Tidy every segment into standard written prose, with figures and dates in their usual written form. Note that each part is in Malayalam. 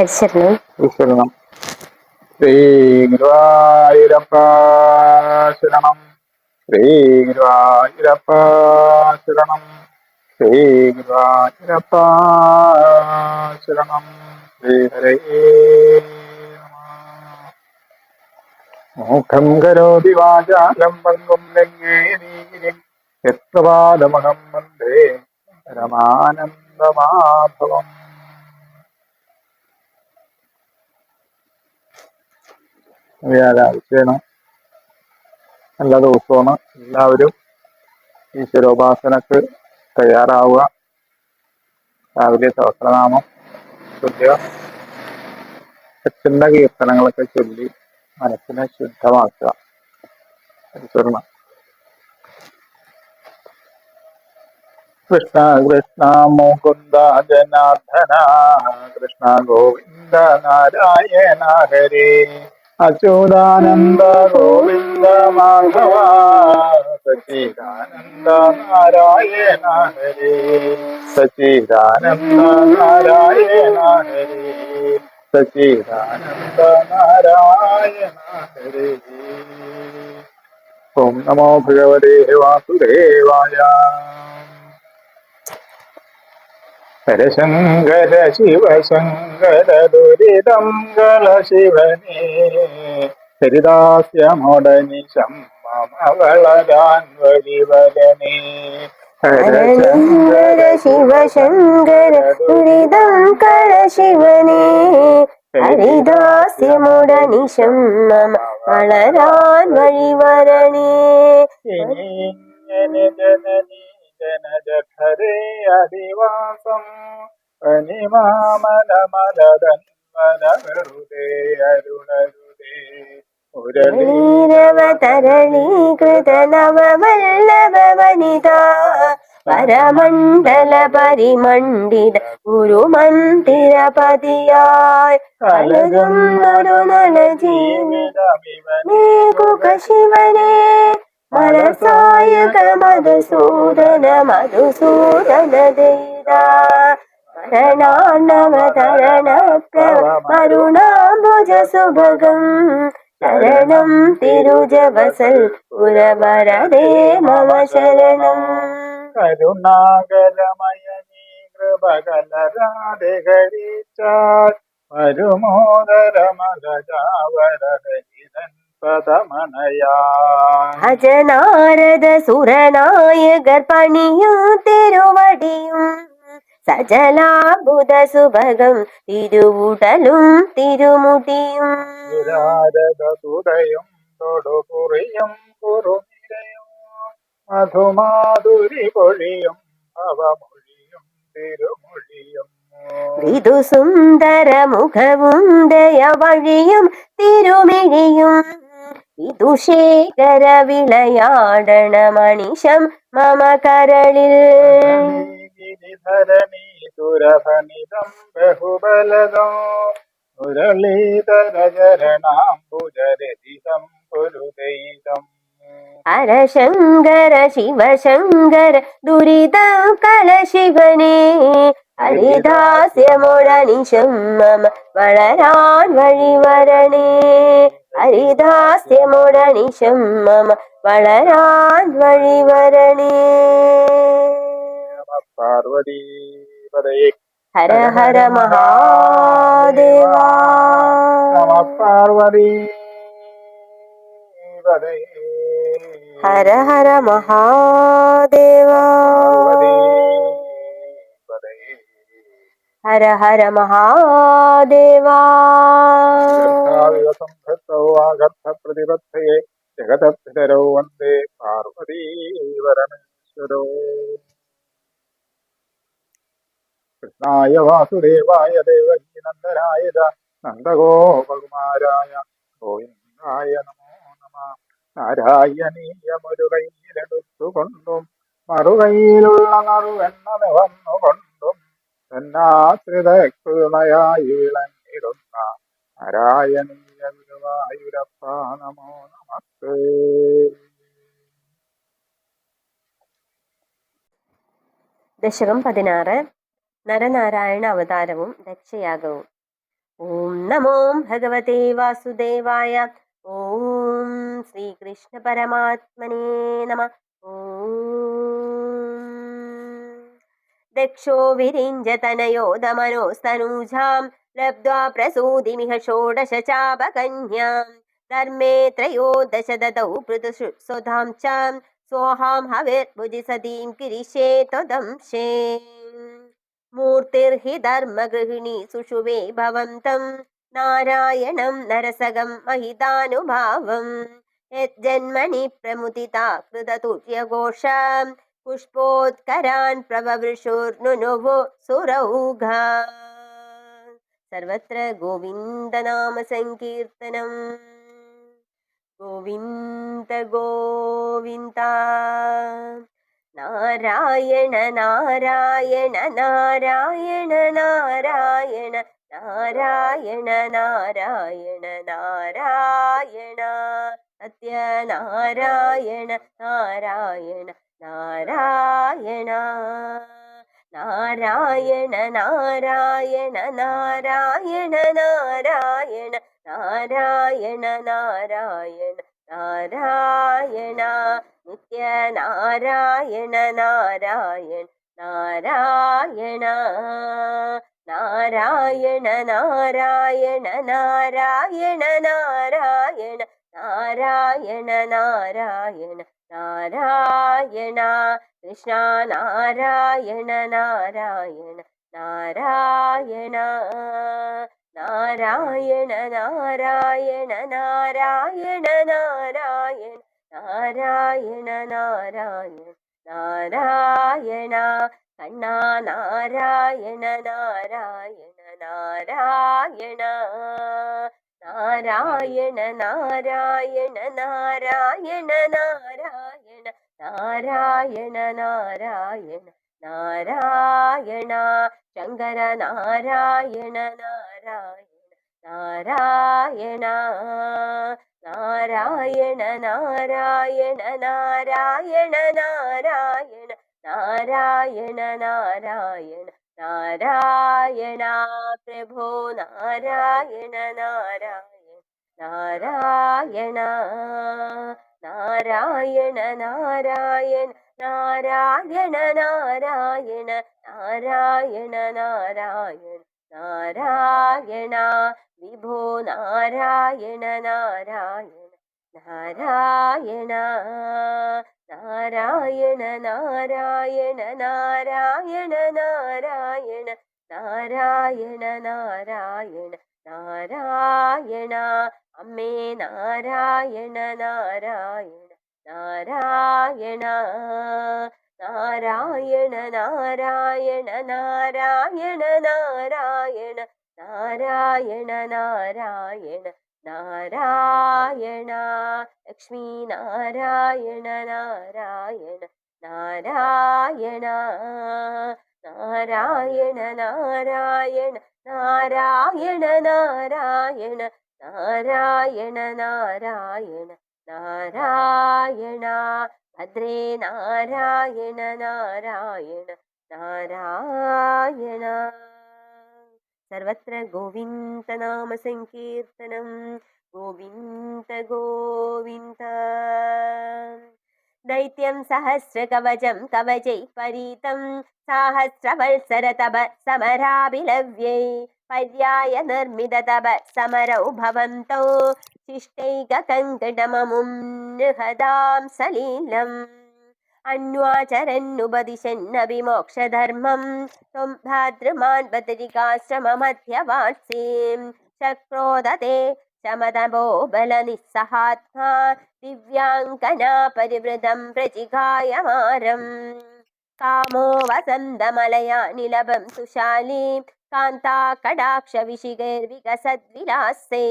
ഹരിശരണം. ശരണം. ശ്രീ ഗുരുവായൂരപ്പ ശരണം. ശ്രീ ഗുരുവായൂരപ്പ ശരണം. ശ്രീ ഗുരുവായൂരപ്പ ശരണം. ശ്രീ ഹരേ മൂഖം കരോതി വാചാലം പങ്കും ലംഘേനീരിം യത്പാദമഹം വന്ദേ പരമാനന്ദമാധവം. വ്യാഴാഴ്ചയാണ്, നല്ല ദിവസമാണ്. എല്ലാവരും ഈശ്വരോപാസനക്ക് തയ്യാറാവുക. രാവിലെ സഹസ്രനാമം ചൊല്ലുക, അച്ഛൻ്റെ കീർത്തനങ്ങളൊക്കെ ചൊല്ലി മനസ്സിനെ ശുദ്ധമാക്കുക. പരിശോധന. കൃഷ്ണ കൃഷ്ണ മുകുന്ദ ജനാർദ്ദന, കൃഷ്ണ ഗോവിന്ദ നാരായണ ഹരേ, അച്യുതാനന്ദ ഗോവിന്ദ മാധവ, സച്ചിദാനന്ദ നാരായണ ഹരേ, സച്ചിദാനന്ദ നാരായണ ഹരേ, സച്ചിദാനന്ദ നാരായണ ഹരേ. ഓം നമോ ഭഗവതേ വാസുദേവായ. ഹരശങ്കര ശിവശങ്കര ദുരിതം ഗള ശിവനേ, ഹരിദാസ്യമോടനിശം മമ വളരാൻ വഴിവരനേ. ഹരശങ്കര ശിവശങ്കര ദുരിതം കള ശിവനേ, ഹരിദാസ്യമുടനിശം മമ വളരാൻ വഴിവരണേ. ജനനി ജനജഠരേ അധിവാസം പനിമാമലമലതന്മലമരുതേ അരുണരുതേ. നീരവതരണീകൃത നവവല്ലഭ വനിതാ, പരമണ്ഡല പരിമണ്ഡിത ഗുരുമന്ദിരപതിയായി കലരുന്നൊരു നല ജീവിതമിവനേകുക ശിവനേ. മനസായക മധുസൂദന മധുസൂദന ദൈതാ, മരണാണവതരണ പ്രഭ മരുണാംബുജ സുഭഗം, ശരണം തിരുജവസൽ പുരവരദേ മമ ശരണം. കരുണാകരമയനീ കൃപകലരാതെ ഹരിച്ചാൽ വരുമോദരമലജാവരഹിതൻ പദമണയാ. അജനാരദ സുരനായകർ പണിയും തിരുവടിയും, സജലാബുധ സുഭഗം തിരുവുടലും തിരുമുടിയും. സുരാരദുദയം തൊടുകുറിയും കുറുനിരയും മധുമാധുരി പൊഴിയും ഭവമൊഴിയും തിരുമൊഴിയും. ഋതുസുന്ദര മുഖവും ദയവഴിയും തിരുമിഴിയും, വിദുശേഖര വിളയാടണ മണിശം മമ കരളിൽ. ഗിരിധരണി സുരഭനിതം ബഹുബലദം, മുരളീധരചരണാംബുജരതിതം കുരുദൈതം. ഹരശങ്കര ശിവശങ്കര ദുരിതം കള ശിവനേ, ഹരിദാസ്യമുടനിശം മമ വളരാൻ വഴിവരണേ. ഹരിദാസ്യമുടനിശം മമ വളരാൻ വഴിവരണേ. പാർവതീപദേ ഹര ഹര മഹാദേവാ. നമ പാർവതീപദേ. ഹര ഹര മഹാദേവാ. ഹര ഹര മഹാദേവാ. പ്രതിപത്തയെ ജഗതോ വന്ദേ പാർവതീപരമേശ്വരോ. കൃഷ്ണായ വാസുദേവായ ദേവകീനന്ദനായ നന്ദഗോപകുമാരായ ഗോവിന്ദായ നമോ നമ. നാരായണീയമൊരു കയ്യിലെടുത്തുകൊണ്ടും മറുകൈയിലുള്ള നറുവെണ്ണ വന്നുകൊണ്ടും എന്നാശ്രിതകൃതയായി വിളങ്ങിടുന്ന നാരായണീയ ഗുരുവായൂരപ്പ നമോ നമസ്തേ. ദശകം 16. നരനാരായണ അവതാരവും ദക്ഷയാഗവും. ഓം നമോ ഭഗവതേ വാസുദേവായ. ഓം ശ്രീകൃഷ്ണ പരമാത്മനേ നമഃ. ഓം ദക്ഷോ വിരിഞ്ചതനയോദമനോസ്തനൂജാം ലബ്ധ്വാ പ്രസൂതിമിഹ ഷോഡശ ചാപകന്യാം ധർമ്മേ ത്രയോദശ ദദൗ പൃഥുസുധാം ച സ്വഹാം ഹവിർഭുജി സതീം കിരിശേ ത്വദംശേ മൂർത്തിർഹി ധർമ്മഗൃഹിണീ സുഷുവേ ഭവന്തം നാരായണം നരസകം മഹിതാനുഭാവം യജ്ജന്മനി പ്രമുദിതാ കൃതതുര്യഘോഷ പുഷ്പോത്കരാൻ പ്രവവൃഷുർനുനുവു സുരൗഘാ. സർവത്ര ഗോവിന്ദനാമ സങ്കീർത്തനം. ഗോവിന്ദ ഗോവിന്ദ. നാരായണ നാരായണ നാരായണ നാരായണ നാരായണ നാരായണ നാരായണ സത്യനാരായണ നാരായണ നാരായണ നാരായണ നാരായണ നാരായണ നാരായണ നാരായണ നാരായണ നാരായണ നിത്യനാരായണ നാരായണ നാരായണ നാരായണ നാരായണ നാരായണ നാരായണ നാരായണ നാരായണ നാരായണ കൃഷ്ണ നാരായണ നാരായണ നാരായണ നാരായണ നാരായണ നാരായണ നാരായണ നാരായണ നാരായണ നാരായണ കണ്ണ നാരായണ നാരായണ നാരായണ നാരായണ നാരായണ നാരായണ നാരായണ നാരായണ നാരായണ നാരായണ ശങ്കര നാരായണ നാരായണ നാരായണ നാരായണ നാരായണ നാരായണ നാരായണ നാരായണ നാരായണ നാരായണ പ്രഭോ നാരായണ നാരായണ നാരായണ നാരായണ നാരായണ നാരായണ നാരായണ നാരായണ നാരായണ നാരായണ വിഭോ നാരായണ നാരായണ നാരായണ നാരായണ നാരായണ നാരായണ നാരായണ നാരായണ നാരായണ നാരായണ അമ്മേ നാരായണ നാരായണ നാരായണ നാരായണ നാരായണ നാരായണ നാരായണ നാരായണ നാരായണ നാരായണ ലക്ഷ്മീ നാരായണ നാരായണ നാരായണ നാരായണ നാരായണ നാരായണ നാരായണ നാരായണ നാരായണ നാരായണ ഭദ്രേ നാരായണ നാരായണ നാരായണ സർവത്ര ഗോവിന്ദനാമ സങ്കീർത്തനം. ഗോവിന്ദ ഗോവിന്ദ. ദൈത്യം സഹസ്രകവചം കവചൈ പരീതം സഹസ്രവത്സര തപ സമരാഭിലവ്യൈ പര്യായ നിർമ്മിത തപ സമരൗ ഭവന്തൗ ശിഷ്ടൈകകങ്കടമമും നിഹതാം സലീലം അന്വാചരന്നുപദിശന്നഭിമോക്ഷധർമ്മം ത്വം ഭാതൃമാൻ ബദരികാശ്രമമധ്യവാസീം ചക്രോദതേ ശമതപോ ബലനിസ്സഹാത്മാ ദിവ്യാംഗനാ പരിവൃതം പ്രജിഗായമാരം കാമോ വസന്തമലയാനിലഭം സുശാലീം കാന്താകടാക്ഷ വിശിഖൈർവികസദ്വിലാസൈ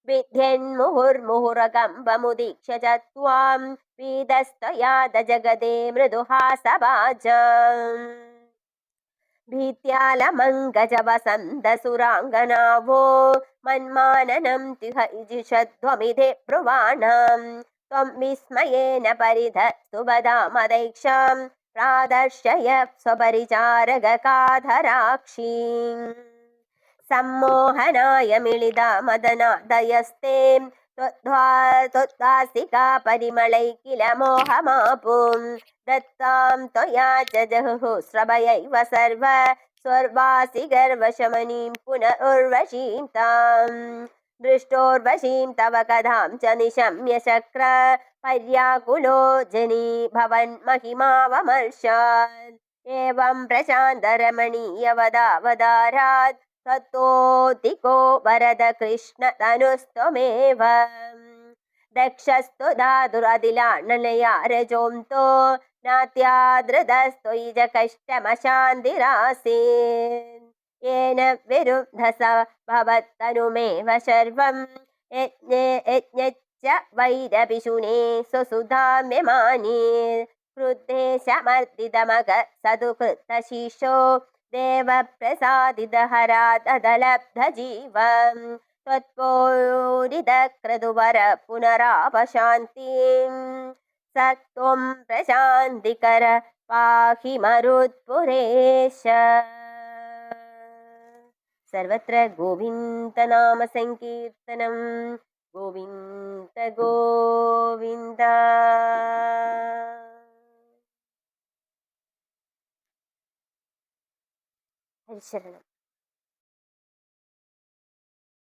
വിദ്യന്മുഹുർമുഹുരകമ്പമുദീക്ഷ്യ ച ത്വാം വീതസ്ത്വയാത ജഗദേ മൃദുഹാസഭാജം ഭീത്യാലമങ്കജവസന്തസുരാംഗനാവോ മന്മാനനം തിഹ ഇജിഷധ്വമിധേ ബ്രുവാണം ത്വം വിസ്മയേന പരിധസ്തു വദാമദൈക്ഷാം പ്രാദർശയ സ്വപരിചാരകകാധരാക്ഷീം सम्मोहनाय मिलितमदनादयस्ते त्वद्वासिका परिमलै किल मोहमापुं दत्तां त्वया च जहुः श्रवयैव सर्व स्वर्वासि गर्वशमनीं पुनरुर्वशीं ताम् दृष्टोर्वशीं तव कथां च निशम्य शक्र पर्याकुलो जनी भवन् महिमावमर्शात् एवं प्रशान्तरमणीयवदावदारात् ततोऽधिको वरद कृष्ण तनुस्त्वमेव दक्षस्तु धातुरदिलानलया रजोऽन्तो नात्यादृतस्त्वयि च कष्टमशान्तिरासीत् येन विरुद्धस भवत्तनुमेव शर्वं यज्ञच्च वैरपिशुने सुसुधाम्यमानी क्रुद्धे समर्दितमग सदुकृतशिशो देवप्रसादितहरादलब्धजीवं त्वत्पूरितक्रतुवर पुनरापशान्तिं स त्वं प्रशान्तिकर पाहि मरुत्पुरेश। सर्वत्र गोविन्दनाम संकीर्तनं गोविन्द गोविन्द। हरिशरणम्।